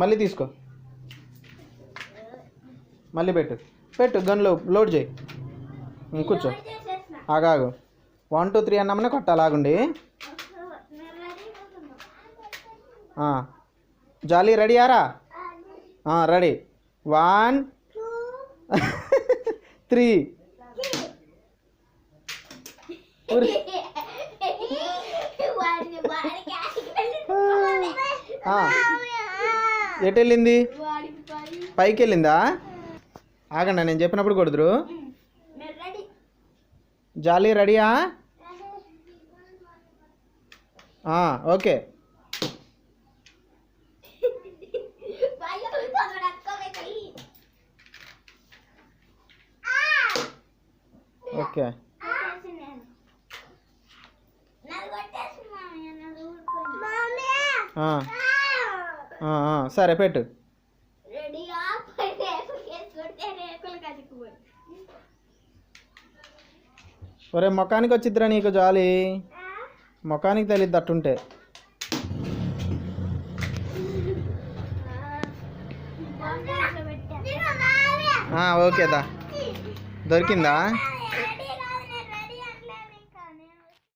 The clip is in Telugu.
మళ్ళీ తీసుకో, మళ్ళీ పెట్టు పెట్టు గన్లో లోడ్ చేయి. కూర్చో, ఆగాగు. 1 2 3 అన్నామనే కొట్టాలి. ఆగుండి. జాలీ రెడీ ఆరా? రెడీ. 1 3 ఎటు వెళ్ళింది? పైకి వెళ్ళిందా? ఆగండి, నేను చెప్పినప్పుడు కొడుదురు. జాలీ రెడీయా? ఓకే. ఓకే సరే పెట్టు. ఒరే ముఖానికి వచ్చిద్దిరా నీకు జాలి, ముఖానికి తెలియదు అట్టుంటే. ఓకేదా, దొరికిందా?